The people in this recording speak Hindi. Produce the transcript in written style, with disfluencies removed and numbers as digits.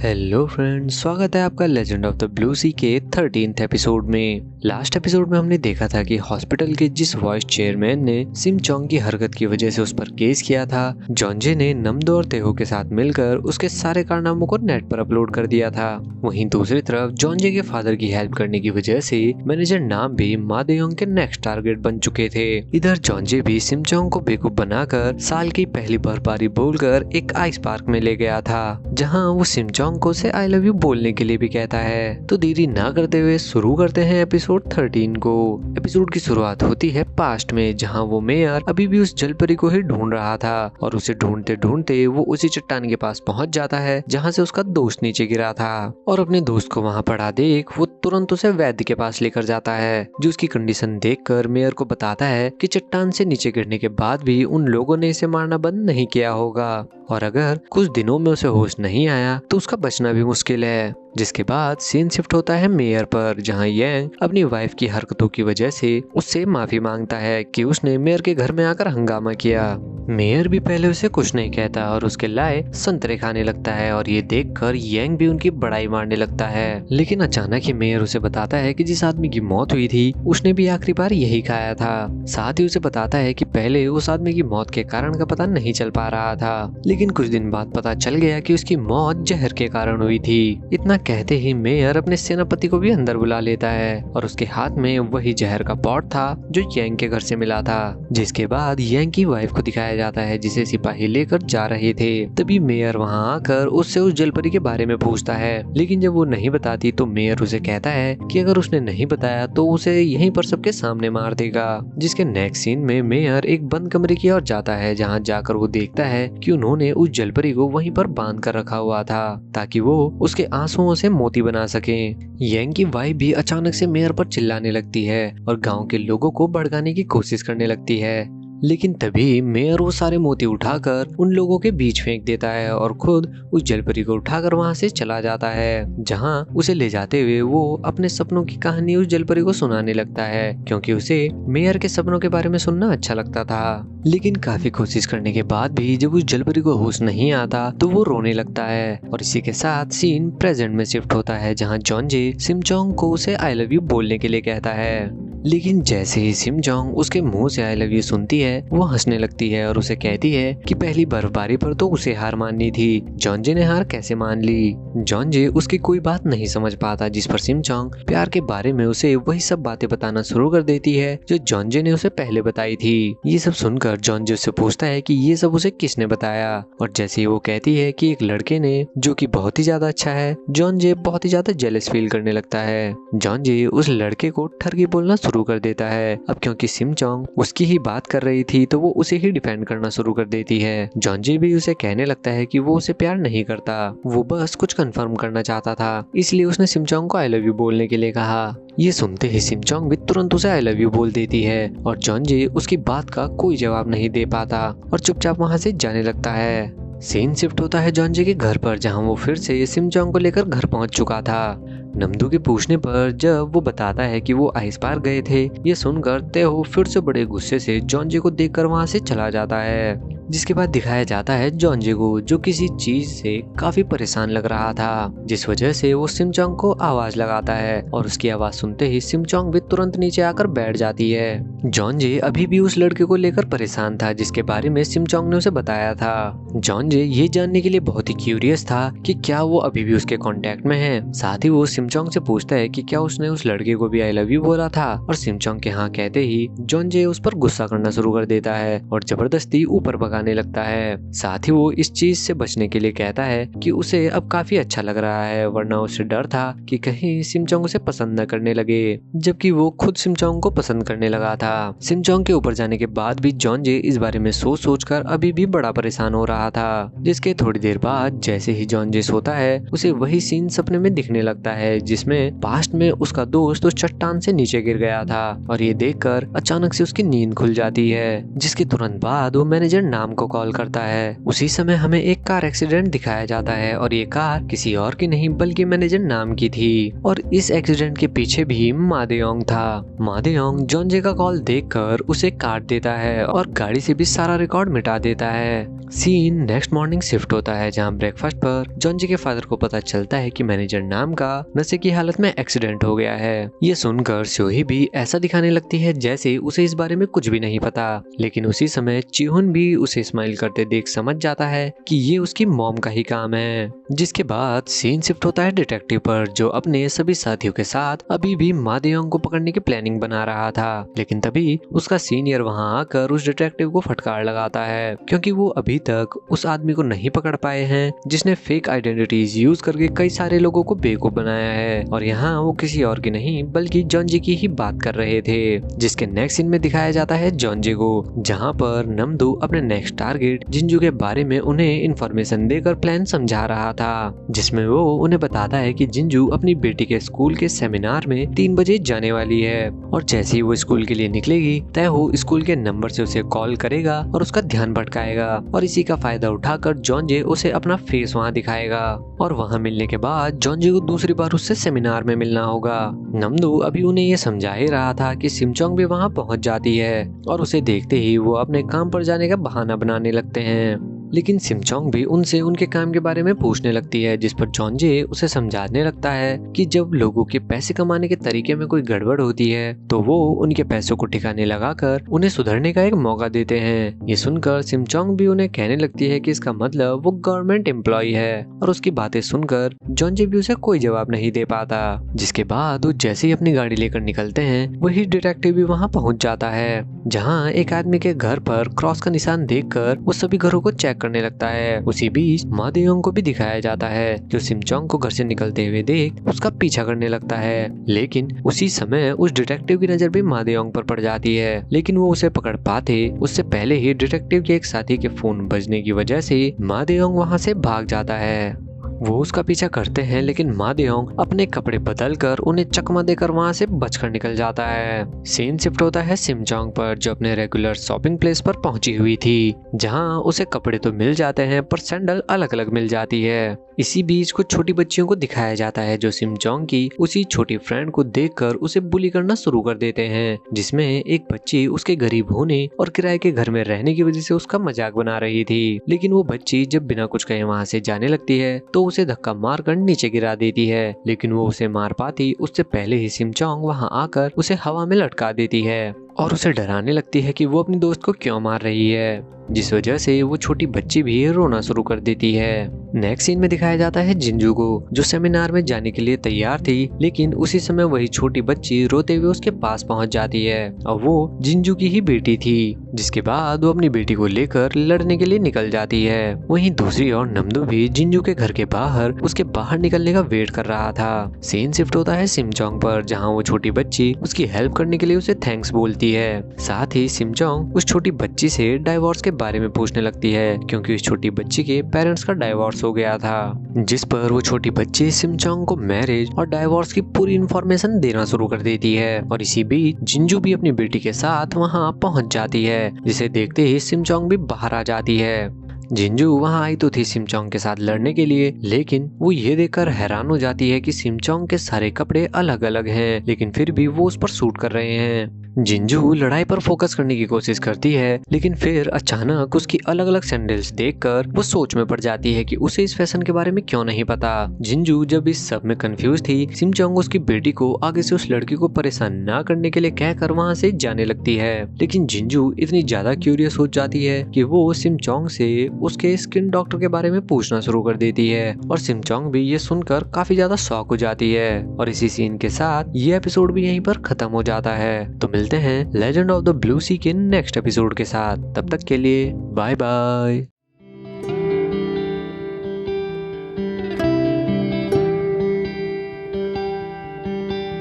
हेलो फ्रेंड्स, स्वागत है आपका लेजेंड ऑफ द ब्लू सी के 13th एपिसोड में। लास्ट एपिसोड में हमने देखा था कि हॉस्पिटल के जिस वाइस चेयरमैन ने सिम चोंग की हरकत की वजह से उस पर केस किया था, जॉन्जे ने नमदो और तेहो के साथ मिलकर उसके सारे कारनामों को नेट पर अपलोड कर दिया था। वहीं दूसरी तरफ जॉन्जे के फादर की हेल्प करने की वजह से मैनेजर नाम भी मा देयोंग के नेक्स्ट टारगेट बन चुके थे। इधर जॉन्जे भी सिम चोंग को बेवकूफ बनाकर साल की पहली बर्फबारी बोलकर एक आइस पार्क में ले गया था, जहां वो सिम चोंग को से आई लव यू बोलने के लिए भी कहता है। तो देरी ना करते हुए शुरू करते हैं एपिसोड 13 को। एपिसोड की शुरुआत होती है पास्ट में, जहां वो मेयर अभी भी उस जलपरी को ही ढूंढ रहा था और उसे ढूंढते ढूंढते वो उसी चट्टान के पास पहुंच जाता है जहां से उसका दोस्त नीचे गिरा था। और अपने दोस्त को वहां पड़ा देख वो तुरंत उसे वैद्य के पास लेकर जाता है, जो उसकी कंडीशन देखकर मेयर को बताता है कि चट्टान से नीचे गिरने के बाद भी उन लोगों ने इसे मारना बंद नहीं किया होगा और अगर कुछ दिनों में उसे होश नहीं आया तो उसका बचना भी मुश्किल है। जिसके बाद सीन शिफ्ट होता है मेयर पर, जहां यांग अपनी वाइफ की हरकतों की वजह से उससे माफी मांगता है कि उसने मेयर के घर में आकर हंगामा किया। मेयर भी पहले उसे कुछ नहीं कहता और उसके लाए संतरे खाने लगता है और ये देखकर यांग भी उनकी बड़ाई मारने लगता है। लेकिन अचानक ही मेयर उसे बताता है कि जिस आदमी की मौत हुई थी उसने भी आखिरी बार यही खाया था। साथ ही उसे बताता है कि पहले उस आदमी की मौत के कारण का पता नहीं चल पा रहा था, लेकिन कुछ दिन बाद पता चल गया कि उसकी मौत जहर के कारण हुई थी। इतना कहते ही मेयर अपने सेनापति को भी अंदर बुला लेता है और उसके हाथ में वही जहर का पॉट था जो यांग के घर से मिला था। जिसके बाद यांग की वाइफ को दिखाया जाता है जिसे सिपाही लेकर जा रहे थे। तभी मेयर वहां आकर उससे उस जलपरी के बारे में पूछता है, लेकिन जब वो नहीं बताती तो मेयर उसे कहता है कि अगर उसने नहीं बताया तो उसे यहीं पर सबके सामने मार देगा। जिसके नेक्स्ट सीन में मेयर एक बंद कमरे की ओर जाता है, जहाँ जाकर वो देखता है कि उन्होंने उस जलपरी को वहीं पर बांध कर रखा हुआ था ताकि वो उसके आंसुओं से मोती बना सके। यांग की वाइफ भी अचानक से मेयर पर चिल्लाने लगती है और गांव के लोगों को भड़काने की कोशिश करने लगती है, लेकिन तभी मेयर वो सारे मोती उठाकर उन लोगों के बीच फेंक देता है और खुद उस जलपरी को उठाकर वहां से चला जाता है, जहां उसे ले जाते हुए वो अपने सपनों की कहानी उस जलपरी को सुनाने लगता है, क्योंकि उसे मेयर के सपनों के बारे में सुनना अच्छा लगता था। लेकिन काफी कोशिश करने के बाद भी जब उस जलपरी को होश नहीं आता तो वो रोने लगता है और इसी के साथ सीन प्रेजेंट में शिफ्ट होता है, जहाँ जॉन्जे सिम चोंग को उसे आई लव यू बोलने के लिए कहता है। लेकिन जैसे ही सिम चोंग उसके मुंह से आई लव यू सुनती है वो हंसने लगती है और उसे कहती है कि पहली बर्फबारी पर तो उसे हार माननी थी, जॉन्जे ने हार कैसे मान ली। जॉन्जे उसकी कोई बात नहीं समझ पाता, जिस पर सिम चोंग प्यार के बारे में उसे वही सब बातें बताना शुरू कर देती है जो जॉन्जे ने उसे पहले बताई थी। ये सब सुनकर जॉन्जे उससे पूछता है कि ये सब उसे किसने बताया, और जैसे ही वो कहती है कि एक लड़के ने, जो कि बहुत ही ज्यादा अच्छा है, जॉन्जे बहुत ही ज्यादा जेलस फील करने लगता है। जॉन्जे उस लड़के को ठरकी बोलना शुरू कर देता है। अब क्योंकि सिम चोंग उसकी ही बात कर रही थी तो वो उसे ही डिफेंड करना शुरू कर देती है। जॉन्जे भी उसे कहने लगता है कि वो उसे प्यार नहीं करता, वो बस कुछ कंफर्म करना चाहता था, इसलिए उसने सिम चोंग को आई लव यू बोलने के लिए कहा। ये सुनते ही सिम चोंग भी तुरंत उसे आई लव यू बोल देती है और जॉन्जे उसकी बात का कोई जवाब नहीं दे पाता और चुपचाप वहां से जाने लगता है। सीन शिफ्ट होता है जॉन्जे के घर पर, जहां वो फिर से सिम चोंग को लेकर घर पहुंच चुका था। नमदू के पूछने पर जब वो बताता है कि वो आइस पार गए थे, ये सुनकर तेहो फिर से बड़े गुस्से से जॉन्जे को देखकर वहां से चला जाता है। जिसके बाद दिखाया जाता है जॉन्जे को, जो किसी चीज से काफी परेशान लग रहा था, जिस वजह से वो सिम चोंग को आवाज लगाता है और उसकी आवाज सुनते ही सिम चोंग भी तुरंत नीचे आकर बैठ जाती है। जॉन्जे अभी भी उस लड़के को लेकर परेशान था जिसके बारे में सिम चोंग ने उसे बताया था। जॉन्जे ये जानने के लिए बहुत ही क्यूरियस था कि क्या वो अभी भी उसके कांटेक्ट में है। साथ ही वो सिम चोंग से पूछता है कि क्या उसने उस लड़के को भी आई लव यू बोला था, और सिम चोंग के हाँ कहते ही जॉन्जे उस पर गुस्सा करना शुरू कर देता है और जबरदस्ती ऊपर भगाने लगता है। साथ ही वो इस चीज से बचने के लिए कहता है कि उसे अब काफी अच्छा लग रहा है, वरना उसे डर था कि कहीं सिम चोंग उसे पसंद न करने लगे, जबकि वो खुद सिम चोंग को पसंद करने लगा था। सिम चोंग के ऊपर जाने के बाद भी जॉन्जे इस बारे में सोच सोचकर अभी भी बड़ा परेशान हो रहा था। जिसके थोड़ी देर बाद जैसे ही जॉन्जे सोता है उसे वही सीन सपने में दिखने लगता है जिसमें पास्ट में उसका दोस्त उस चट्टान से नीचे गिर गया था और ये देखकर अचानक से उसकी नींद खुल जाती है। जिसके तुरंत बाद वो मैनेजर अलार्म को कॉल करता है। उसी समय हमें एक कार एक्सीडेंट दिखाया जाता है और ये कार किसी और की नहीं बल्कि मैनेजर नाम की थी और इस एक्सीडेंट के पीछे भी मादेयोंग था। मादेयोंग जॉनजे का कॉल देखकर उसे काट देता है और गाड़ी से भी सारा रिकॉर्ड मिटा देता है। सीन नेक्स्ट मॉर्निंग शिफ्ट होता है जहां ब्रेकफास्ट पर जॉनजे के फादर को पता चलता है कि मैनेजर नाम का नशे की हालत में एक्सीडेंट हो गया है। ये सुनकर सोही भी ऐसा दिखाने लगती है जैसे उसे इस बारे में कुछ भी नहीं पता, लेकिन उसी समय चिहुन भी उसे स्माइल करते देख समझ जाता है कि ये उसकी मॉम का ही काम है। जिसके बाद सीन शिफ्ट होता है डिटेक्टिव पर जो अपने सभी साथियों के साथ अभी भी मादेयोंग को पकड़ने की प्लानिंग बना रहा था, लेकिन तभी उसका सीनियर वहां आकर उस डिटेक्टिव को फटकार लगाता है क्योंकि वो अभी तक उस आदमी को नहीं पकड़ पाए हैं जिसने फेक आइडेंटिटीज यूज करके कई सारे लोगों को बेवकूफ बनाया है। और यहाँ वो किसी और की नहीं बल्कि जॉनजे की ही बात कर रहे थे। जिसके नेक्स्ट सीन में दिखाया जाता है जॉनजे को जहाँ पर नमदू अपने नेक्स्ट टारगेट जिंजू के बारे में उन्हें इंफॉर्मेशन देकर प्लान समझा रहा था, जिसमें वो उन्हें बताता है कि जिंजू अपनी बेटी के स्कूल के सेमिनार में 3 बजे जाने वाली है और जैसे ही वो स्कूल के लिए निकलेगी तैहो स्कूल के नंबर से उसे कॉल करेगा और उसका ध्यान भटकाएगा और इसी का फायदा उठाकर जॉनजे उसे अपना फेस वहां दिखाएगा और वहां मिलने के बाद जॉनजे को दूसरी बार उससे सेमिनार में मिलना होगा। नमदू अभी उन्हें ये समझा ही रहा था कि सिमचोंग भी वहां पहुंच जाती है और उसे देखते ही वो अपने काम पर जाने का बहाना बनाने लगते हैं, लेकिन सिमचोंग भी उनसे उनके काम के बारे में पूछने लगती है जिस पर जॉनजे उसे समझाने लगता है कि जब लोगों के पैसे कमाने के तरीके में कोई गड़बड़ होती है तो वो उनके पैसों को ठिकाने लगाकर उन्हें सुधरने का एक मौका देते हैं। ये सुनकर सिमचोंग भी उन्हें कहने लगती है कि इसका मतलब वो गवर्नमेंट एम्प्लॉय है और उसकी बातें सुनकर जॉनजे भी उसे कोई जवाब नहीं दे पाता। जिसके बाद वो जैसे ही अपनी गाड़ी लेकर निकलते हैं वही डिटेक्टिव भी वहाँ पहुँच जाता है जहाँ एक आदमी के घर पर क्रॉस का निशान देखकर वो सभी घरों को चेक करने लगता है। उसी बीच मादेयोंग को भी दिखाया जाता है जो सिमचोंग को घर से निकलते हुए देख उसका पीछा करने लगता है, लेकिन उसी समय उस डिटेक्टिव की नजर भी मादेयोंग पर पड़ जाती है, लेकिन वो उसे पकड़ पाते उससे पहले ही डिटेक्टिव के एक साथी के फोन बजने की वजह से मादेयोंग वहां से भाग जाता है। वो उसका पीछा करते हैं लेकिन मादेयोंग अपने कपड़े बदलकर उन्हें चकमा देकर वहां से बचकर निकल जाता है। सीन शिफ्ट होता है सिमचोंग पर जो अपने रेगुलर शॉपिंग प्लेस पर पहुंची हुई थी जहां उसे कपड़े तो मिल जाते हैं पर सैंडल अलग अलग मिल जाती है। इसी बीच कुछ छोटी बच्चियों को दिखाया जाता है जो सिमचोंग की उसी छोटी फ्रेंड को देखकर उसे बुली करना शुरू कर देते हैं, जिसमें एक बच्ची उसके गरीब होने और किराए के घर में रहने की वजह से उसका मजाक बना रही थी, लेकिन वो बच्ची जब बिना कुछ कहे वहां से जाने लगती है तो उसे धक्का मारकर नीचे गिरा देती है, लेकिन वो उसे मार पाती उससे पहले ही सिमचोंग वहां आकर उसे हवा में लटका देती है और उसे डराने लगती है कि वो अपनी दोस्त को क्यों मार रही है, जिस वजह से वो छोटी बच्ची भी रोना शुरू कर देती है। नेक्स्ट सीन में दिखाया जाता है जिंजू को जो सेमिनार में जाने के लिए तैयार थी, लेकिन उसी समय वही छोटी बच्ची रोते हुए उसके पास पहुंच जाती है और वो जिंजू की ही बेटी थी, जिसके बाद वो अपनी बेटी को लेकर लड़ने के लिए निकल जाती है। वहीं दूसरी ओर नमदू भी जिंजू के घर के बाहर उसके बाहर निकलने का वेट कर रहा था। सीन शिफ्ट होता है सिमचोंग पर जहाँ वो छोटी बच्ची उसकी हेल्प करने के लिए उसे थैंक्स बोलती है। साथ ही सिमचोंग उस छोटी बच्ची से डाइवोर्स के बारे में पूछने लगती है क्योंकि उस छोटी बच्ची के पेरेंट्स का डाइवोर्स हो गया था, जिस पर वो छोटी बच्ची सिमचोंग को मैरिज और डाइवोर्स की पूरी इन्फॉर्मेशन देना शुरू कर देती है। और इसी बीच जिंजू भी अपनी बेटी के साथ वहां पहुंच जाती है, जिसे देखते ही सिमचोंग भी बाहर आ जाती है। जिंजू वहां आई तो थी सिमचोंग के साथ लड़ने के लिए, लेकिन वो ये देखकर हैरान हो जाती है कि सिमचोंग के सारे कपड़े अलग अलग हैं, लेकिन फिर भी वो उस पर सूट कर रहे हैं। जिंजू लड़ाई पर फोकस करने की कोशिश करती है, लेकिन फिर अचानक उसकी अलग अलग सैंडल्स देखकर वो सोच में पड़ जाती है कि उसे इस फैशन के बारे में क्यों नहीं पता। जिंजू जब इस सब में कंफ्यूज थी, सिमचोंग उसकी बेटी को आगे से उस लड़की को परेशान ना करने के लिए कहकर वहां से जाने लगती है, लेकिन जिंजू इतनी ज्यादा क्यूरियस हो जाती है कि वो सिमचोंग से उसके स्किन डॉक्टर के बारे में पूछना शुरू कर देती है और सिमचोंग भी ये सुनकर काफी ज्यादा शॉक हो जाती है। और इसी सीन के साथ ये एपिसोड भी यहीं पर खत्म हो जाता है। तो मिलते हैं लेजेंड ऑफ द ब्लू सी के नेक्स्ट एपिसोड के साथ, तब तक के लिए बाय बाय।